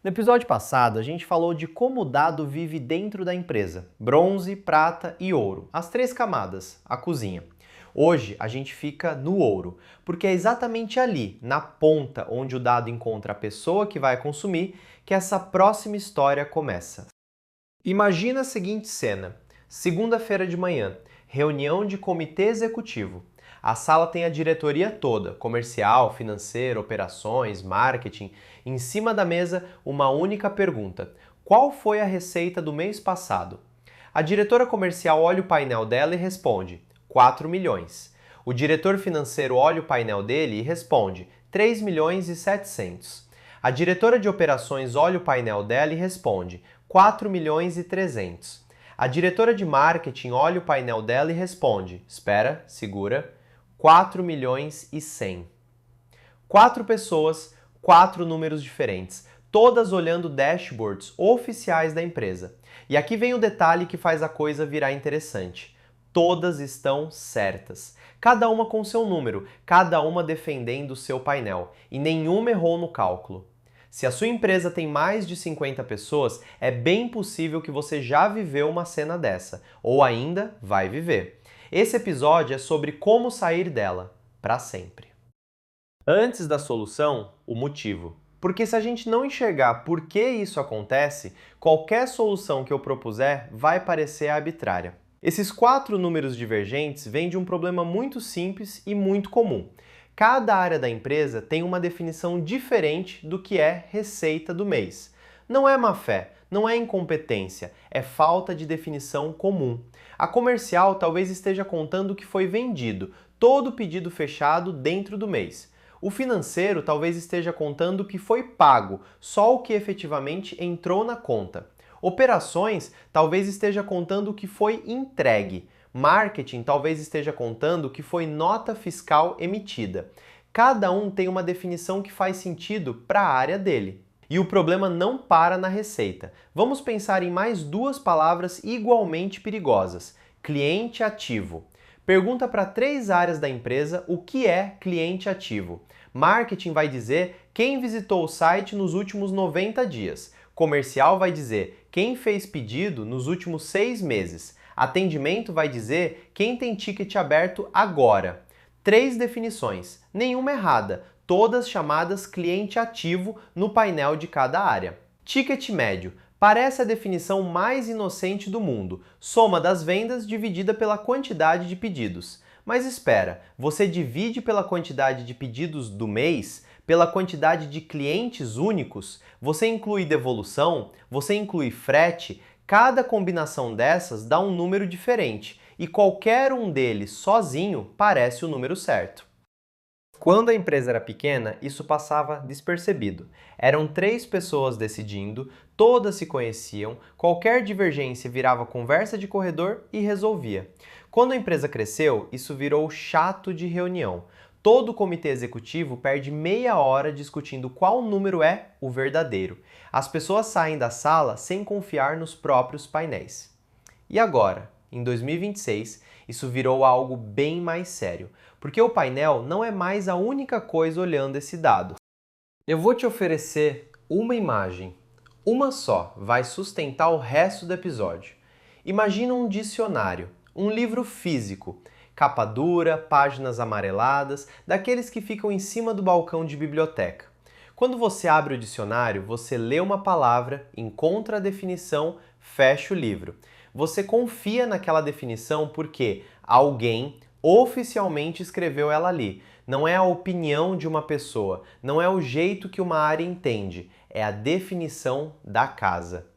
No episódio passado, a gente falou de como o dado vive dentro da empresa: bronze, prata e ouro, as três camadas, a cozinha. Hoje a gente fica no ouro, porque é exatamente ali, na ponta onde o dado encontra a pessoa que vai consumir, que essa próxima história começa. Imagina a seguinte cena: segunda-feira de manhã, reunião de comitê executivo. A sala tem a diretoria toda, comercial, financeiro, operações, marketing. Em cima da mesa, uma única pergunta: qual foi a receita do mês passado? A diretora comercial olha o painel dela e responde: 4 milhões. O diretor financeiro olha o painel dele e responde: 3 milhões e 700. A diretora de operações olha o painel dela e responde: 4 milhões e 300. A diretora de marketing olha o painel dela e responde: espera, segura, 4 milhões e 100. 4 pessoas, 4 números diferentes, todas olhando dashboards oficiais da empresa. E aqui vem o detalhe que faz a coisa virar interessante. Todas estão certas. Cada uma com seu número, cada uma defendendo o seu painel, e nenhuma errou no cálculo. Se a sua empresa tem mais de 50 pessoas, é bem possível que você já viveu uma cena dessa, ou ainda vai viver. Esse episódio é sobre como sair dela, para sempre. Antes da solução, o motivo. Porque se a gente não enxergar por que isso acontece, qualquer solução que eu propuser vai parecer arbitrária. Esses 4 números divergentes vêm de um problema muito simples e muito comum. Cada área da empresa tem uma definição diferente do que é receita do mês. Não é má fé, não é incompetência, é falta de definição comum. A comercial talvez esteja contando o que foi vendido, todo o pedido fechado dentro do mês. O financeiro talvez esteja contando o que foi pago, só o que efetivamente entrou na conta. Operações talvez esteja contando o que foi entregue. Marketing talvez esteja contando o que foi nota fiscal emitida. Cada um tem uma definição que faz sentido para a área dele. E o problema não para na receita. Vamos pensar em mais 2 palavras igualmente perigosas: cliente ativo. Pergunta para 3 áreas da empresa o que é cliente ativo. Marketing vai dizer quem visitou o site nos últimos 90 dias. Comercial vai dizer quem fez pedido nos últimos 6 meses. Atendimento vai dizer quem tem ticket aberto agora. 3 definições, nenhuma errada, todas chamadas cliente ativo no painel de cada área. Ticket médio. Parece a definição mais inocente do mundo, soma das vendas dividida pela quantidade de pedidos. Mas espera, você divide pela quantidade de pedidos do mês? Pela quantidade de clientes únicos? Você inclui devolução? Você inclui frete? Cada combinação dessas dá um número diferente, e qualquer um deles sozinho parece o número certo. Quando a empresa era pequena, isso passava despercebido. Eram 3 pessoas decidindo, todas se conheciam, qualquer divergência virava conversa de corredor e resolvia. Quando a empresa cresceu, isso virou chato de reunião. Todo o comitê executivo perde meia hora discutindo qual número é o verdadeiro. As pessoas saem da sala sem confiar nos próprios painéis. E agora, em 2026, isso virou algo bem mais sério, porque o painel não é mais a única coisa olhando esse dado. Eu vou te oferecer uma imagem, uma só, vai sustentar o resto do episódio. Imagina um dicionário, um livro físico, capa dura, páginas amareladas, daqueles que ficam em cima do balcão de biblioteca. Quando você abre o dicionário, você lê uma palavra, encontra a definição, fecha o livro. Você confia naquela definição porque alguém oficialmente escreveu ela ali. Não é a opinião de uma pessoa, não é o jeito que uma área entende, é a definição da casa.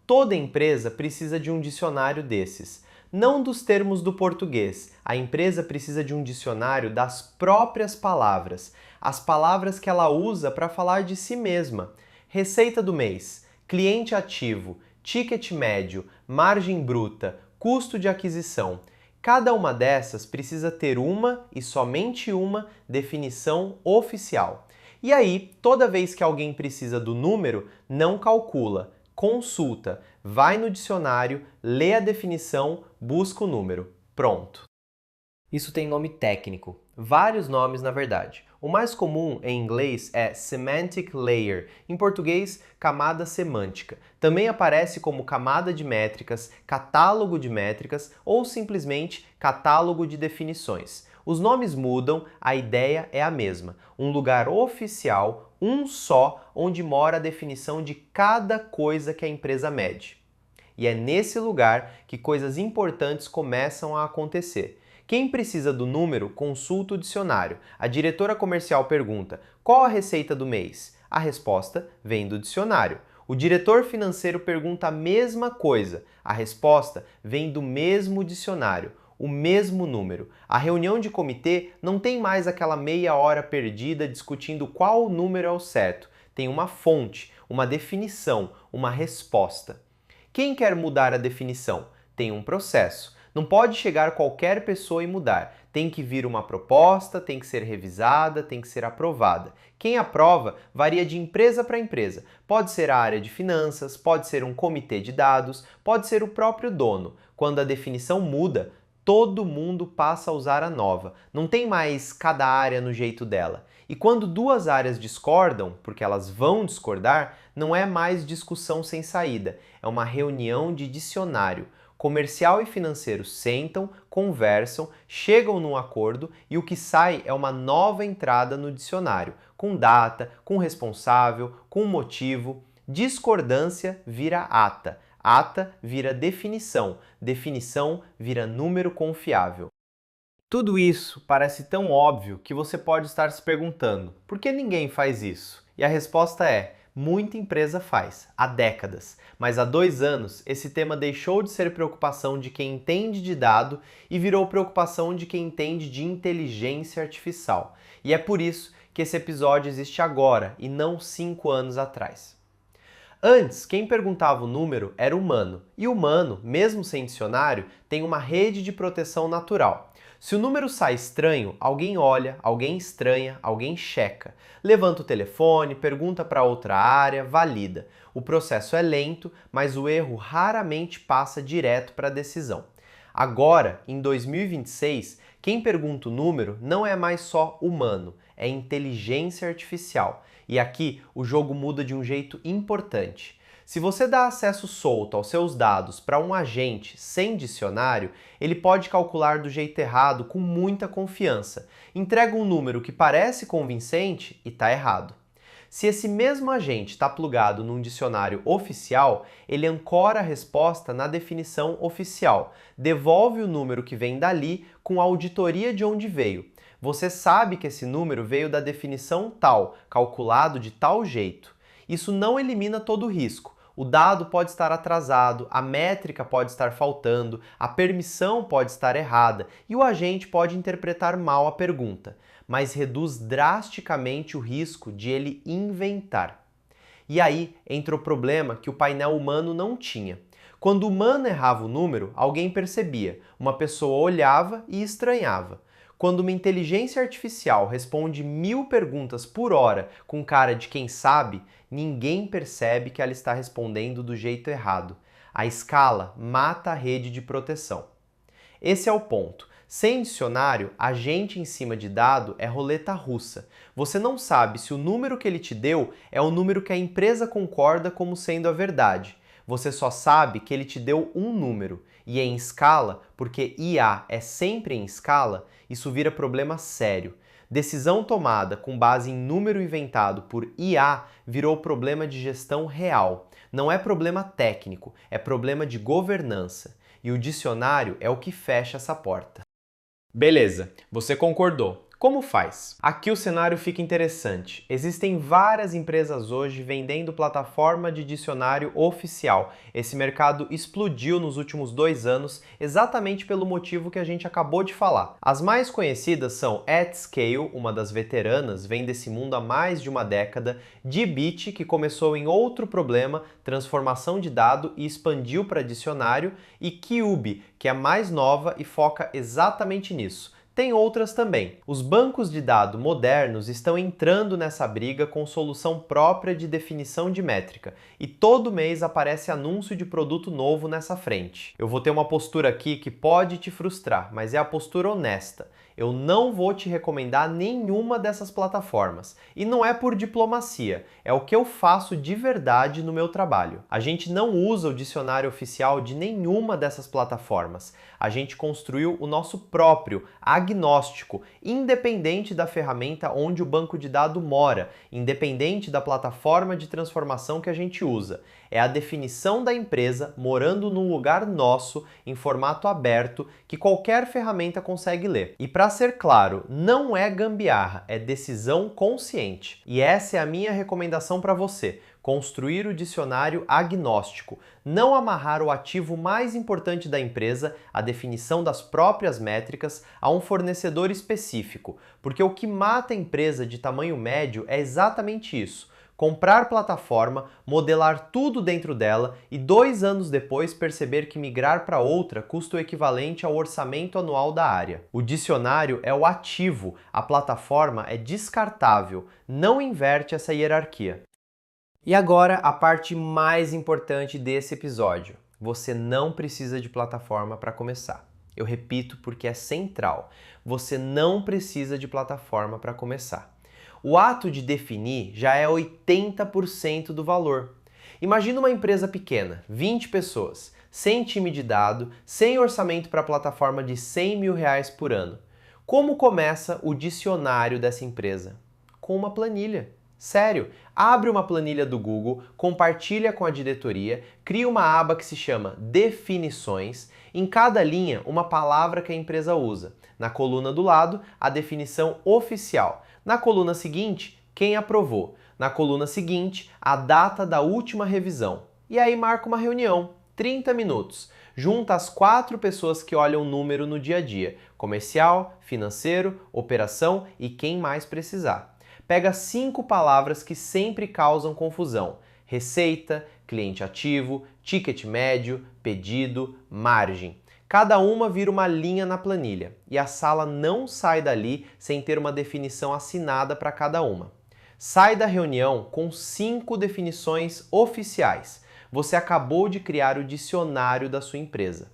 Toda empresa precisa de um dicionário desses. Não dos termos do português. A empresa precisa de um dicionário das próprias palavras. As palavras que ela usa para falar de si mesma. Receita do mês, cliente ativo, ticket médio, margem bruta, custo de aquisição. Cada uma dessas precisa ter uma e somente uma definição oficial. E aí, toda vez que alguém precisa do número, não calcula, consulta, vai no dicionário, lê a definição, busca o número. Pronto. Isso tem nome técnico. Vários nomes, na verdade. O mais comum em inglês é semantic layer, em português, camada semântica. Também aparece como camada de métricas, catálogo de métricas ou simplesmente catálogo de definições. Os nomes mudam, a ideia é a mesma. Um lugar oficial, um só, onde mora a definição de cada coisa que a empresa mede. E é nesse lugar que coisas importantes começam a acontecer. Quem precisa do número, consulta o dicionário. A diretora comercial pergunta: qual a receita do mês? A resposta vem do dicionário. O diretor financeiro pergunta a mesma coisa. A resposta vem do mesmo dicionário, o mesmo número. A reunião de comitê não tem mais aquela meia hora perdida discutindo qual número é o certo. Tem uma fonte, uma definição, uma resposta. Quem quer mudar a definição? Tem um processo. Não pode chegar qualquer pessoa e mudar. Tem que vir uma proposta, tem que ser revisada, tem que ser aprovada. Quem aprova varia de empresa para empresa. Pode ser a área de finanças, pode ser um comitê de dados, pode ser o próprio dono. Quando a definição muda, todo mundo passa a usar a nova. Não tem mais cada área no jeito dela. E quando duas áreas discordam, porque elas vão discordar, não é mais discussão sem saída. É uma reunião de dicionário. Comercial e financeiro sentam, conversam, chegam num acordo e o que sai é uma nova entrada no dicionário, com data, com responsável, com motivo. Discordância vira ata, ata vira definição, definição vira número confiável. Tudo isso parece tão óbvio que você pode estar se perguntando: por que ninguém faz isso? E a resposta é: muita empresa faz, há décadas. Mas há 2 anos, esse tema deixou de ser preocupação de quem entende de dado e virou preocupação de quem entende de inteligência artificial. E é por isso que esse episódio existe agora e não 5 anos atrás. Antes, quem perguntava o número era humano, e humano, mesmo sem dicionário, tem uma rede de proteção natural. Se o número sai estranho, alguém olha, alguém estranha, alguém checa. Levanta o telefone, pergunta para outra área, valida. O processo é lento, mas o erro raramente passa direto para a decisão. Agora, em 2026, quem pergunta o número não é mais só humano, é inteligência artificial. E aqui o jogo muda de um jeito importante. Se você dá acesso solto aos seus dados para um agente sem dicionário, ele pode calcular do jeito errado com muita confiança. Entrega um número que parece convincente e está errado. Se esse mesmo agente está plugado num dicionário oficial, ele ancora a resposta na definição oficial, devolve o número que vem dali com a auditoria de onde veio. Você sabe que esse número veio da definição tal, calculado de tal jeito. Isso não elimina todo o risco. O dado pode estar atrasado, a métrica pode estar faltando, a permissão pode estar errada e o agente pode interpretar mal a pergunta, mas reduz drasticamente o risco de ele inventar. E aí entra o problema que o painel humano não tinha. Quando o humano errava o número, alguém percebia, uma pessoa olhava e estranhava. Quando uma inteligência artificial responde 1000 perguntas por hora com cara de quem sabe, ninguém percebe que ela está respondendo do jeito errado. A escala mata a rede de proteção. Esse é o ponto. Sem dicionário, agente em cima de dado é roleta russa. Você não sabe se o número que ele te deu é o número que a empresa concorda como sendo a verdade. Você só sabe que ele te deu um número. E em escala, porque IA é sempre em escala, isso vira problema sério. Decisão tomada com base em número inventado por IA virou problema de gestão real. Não é problema técnico, é problema de governança. E o dicionário é o que fecha essa porta. Beleza, você concordou. Como faz? Aqui o cenário fica interessante. Existem várias empresas hoje vendendo plataforma de dicionário oficial. Esse mercado explodiu nos últimos 2 anos, exatamente pelo motivo que a gente acabou de falar. As mais conhecidas são AtScale, uma das veteranas, vem desse mundo há mais de uma década, Dbit, que começou em outro problema, transformação de dado e expandiu para dicionário, e Cube, que é a mais nova e foca exatamente nisso. Tem outras também. Os bancos de dados modernos estão entrando nessa briga com solução própria de definição de métrica e todo mês aparece anúncio de produto novo nessa frente. Eu vou ter uma postura aqui que pode te frustrar, mas é a postura honesta. Eu não vou te recomendar nenhuma dessas plataformas. E não é por diplomacia, é o que eu faço de verdade no meu trabalho. A gente não usa o dicionário oficial de nenhuma dessas plataformas. A gente construiu o nosso próprio, agnóstico, independente da ferramenta onde o banco de dados mora, independente da plataforma de transformação que a gente usa. É a definição da empresa morando num lugar nosso, em formato aberto, que qualquer ferramenta consegue ler. E para ser claro, não é gambiarra, é decisão consciente. E essa é a minha recomendação para você. Construir o dicionário agnóstico, não amarrar o ativo mais importante da empresa, a definição das próprias métricas, a um fornecedor específico, porque o que mata a empresa de tamanho médio é exatamente isso. Comprar plataforma, modelar tudo dentro dela e 2 anos depois perceber que migrar para outra custa o equivalente ao orçamento anual da área. O dicionário é o ativo, a plataforma é descartável, não inverte essa hierarquia. E agora a parte mais importante desse episódio. Você não precisa de plataforma para começar. Eu repito porque é central. Você não precisa de plataforma para começar. O ato de definir já é 80% do valor. Imagina uma empresa pequena, 20 pessoas, sem time de dado, sem orçamento para plataforma de R$100 mil por ano. Como começa o dicionário dessa empresa? Com uma planilha. Sério, abre uma planilha do Google, compartilha com a diretoria, cria uma aba que se chama Definições, em cada linha uma palavra que a empresa usa. Na coluna do lado, a definição oficial. Na coluna seguinte, quem aprovou. Na coluna seguinte, a data da última revisão. E aí marca uma reunião, 30 minutos. Junta as 4 pessoas que olham o número no dia a dia. Comercial, financeiro, operação e quem mais precisar. Pega 5 palavras que sempre causam confusão. Receita, cliente ativo, ticket médio, pedido, margem. Cada uma vira uma linha na planilha e a sala não sai dali sem ter uma definição assinada para cada uma. Sai da reunião com 5 definições oficiais. Você acabou de criar o dicionário da sua empresa.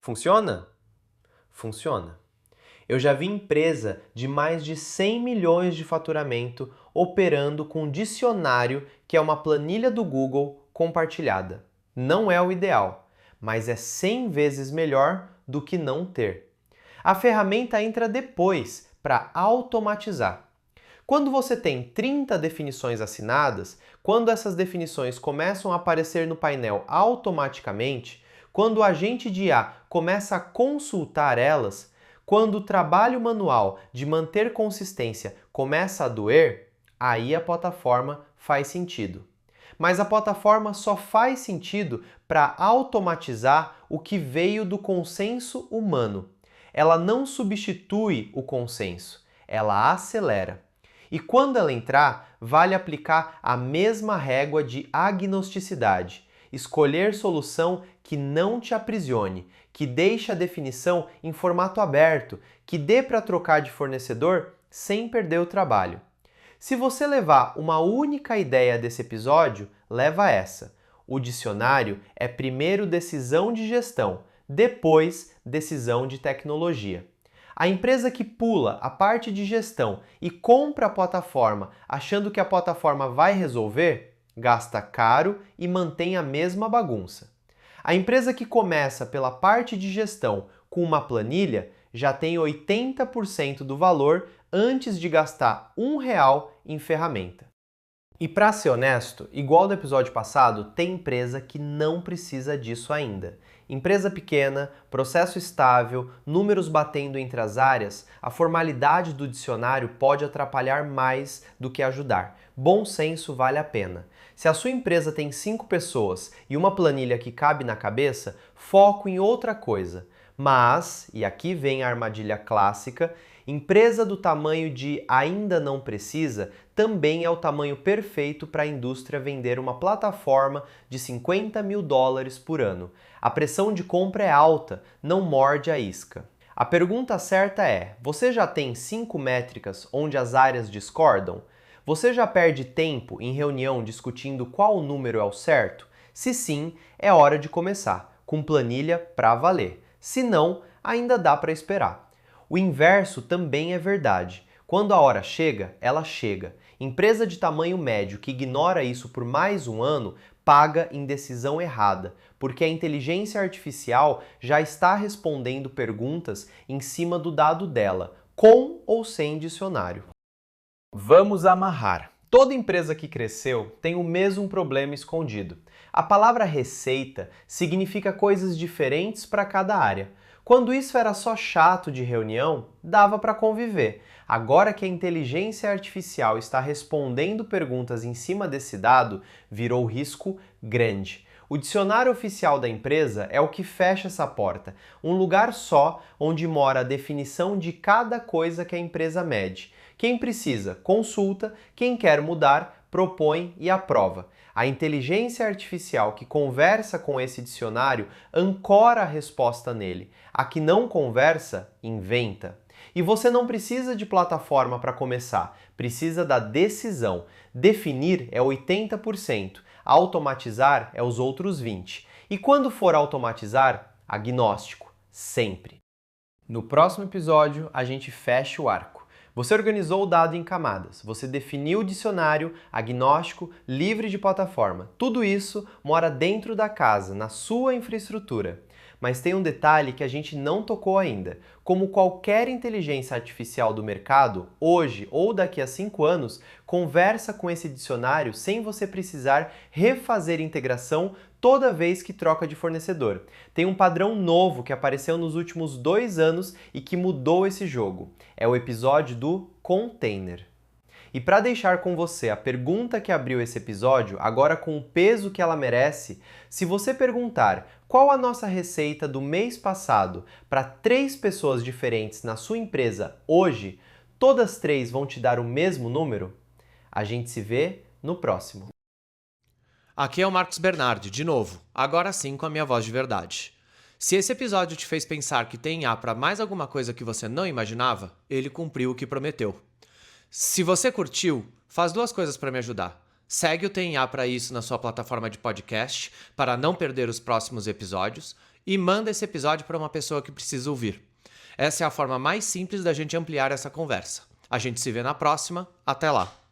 Funciona? Funciona. Eu já vi empresa de mais de 100 milhões de faturamento operando com um dicionário que é uma planilha do Google compartilhada. Não é o ideal, mas é 100 vezes melhor do que não ter. A ferramenta entra depois para automatizar. Quando você tem 30 definições assinadas, quando essas definições começam a aparecer no painel automaticamente, quando o agente de IA começa a consultar elas, quando o trabalho manual de manter consistência começa a doer, aí a plataforma faz sentido. Mas a plataforma só faz sentido para automatizar o que veio do consenso humano. Ela não substitui o consenso, ela acelera. E quando ela entrar, vale aplicar a mesma régua de agnosticidade. Escolher solução que não te aprisione, que deixe a definição em formato aberto, que dê para trocar de fornecedor sem perder o trabalho. Se você levar uma única ideia desse episódio, leva essa. O dicionário é primeiro decisão de gestão, depois decisão de tecnologia. A empresa que pula a parte de gestão e compra a plataforma achando que a plataforma vai resolver, gasta caro e mantém a mesma bagunça. A empresa que começa pela parte de gestão com uma planilha já tem 80% do valor antes de gastar R$1 em ferramenta. E para ser honesto, igual no episódio passado, tem empresa que não precisa disso ainda. Empresa pequena, processo estável, números batendo entre as áreas, a formalidade do dicionário pode atrapalhar mais do que ajudar. Bom senso vale a pena. Se a sua empresa tem 5 pessoas e uma planilha que cabe na cabeça, foco em outra coisa. Mas, e aqui vem a armadilha clássica, empresa do tamanho de ainda não precisa também é o tamanho perfeito para a indústria vender uma plataforma de $50 mil por ano. A pressão de compra é alta, não morde a isca. A pergunta certa é: você já tem 5 métricas onde as áreas discordam? Você já perde tempo em reunião discutindo qual número é o certo? Se sim, é hora de começar, com planilha para valer. Se não, ainda dá para esperar. O O inverso também é verdade. Quando a hora chega, ela chega. Empresa de tamanho médio que ignora isso por mais um ano paga em decisão errada, porque a inteligência artificial já está respondendo perguntas em cima do dado dela, com ou sem dicionário. Vamos amarrar. Toda empresa que cresceu tem o mesmo problema escondido. A palavra receita significa coisas diferentes para cada área. Quando isso era só chato de reunião, dava para conviver. Agora que a inteligência artificial está respondendo perguntas em cima desse dado, virou risco grande. O dicionário oficial da empresa é o que fecha essa porta, um lugar só onde mora a definição de cada coisa que a empresa mede. Quem precisa, consulta, quem quer mudar, propõe e aprova. A inteligência artificial que conversa com esse dicionário ancora a resposta nele. A que não conversa, inventa. E você não precisa de plataforma para começar, precisa da decisão. Definir é 80%, automatizar é os outros 20%. E quando for automatizar, agnóstico, sempre. No próximo episódio, a gente fecha o arco. Você organizou o dado em camadas, você definiu o dicionário agnóstico livre de plataforma. Tudo isso mora dentro da casa, na sua infraestrutura. Mas tem um detalhe que a gente não tocou ainda. Como qualquer inteligência artificial do mercado, hoje ou daqui a 5 anos, conversa com esse dicionário sem você precisar refazer integração toda vez que troca de fornecedor. Tem um padrão novo que apareceu nos últimos 2 anos e que mudou esse jogo. É o episódio do container. E para deixar com você a pergunta que abriu esse episódio, agora com o peso que ela merece, se você perguntar qual a nossa receita do mês passado para 3 pessoas diferentes na sua empresa hoje, todas 3 vão te dar o mesmo número? A gente se vê no próximo. Aqui é o Marcos Bernardi, de novo, agora sim com a minha voz de verdade. Se esse episódio te fez pensar que tem IA para mais alguma coisa que você não imaginava, ele cumpriu o que prometeu. Se você curtiu, faz 2 coisas para me ajudar. Segue o Tem IA para isso na sua plataforma de podcast, para não perder os próximos episódios, e manda esse episódio para uma pessoa que precisa ouvir. Essa é a forma mais simples da gente ampliar essa conversa. A gente se vê na próxima, até lá!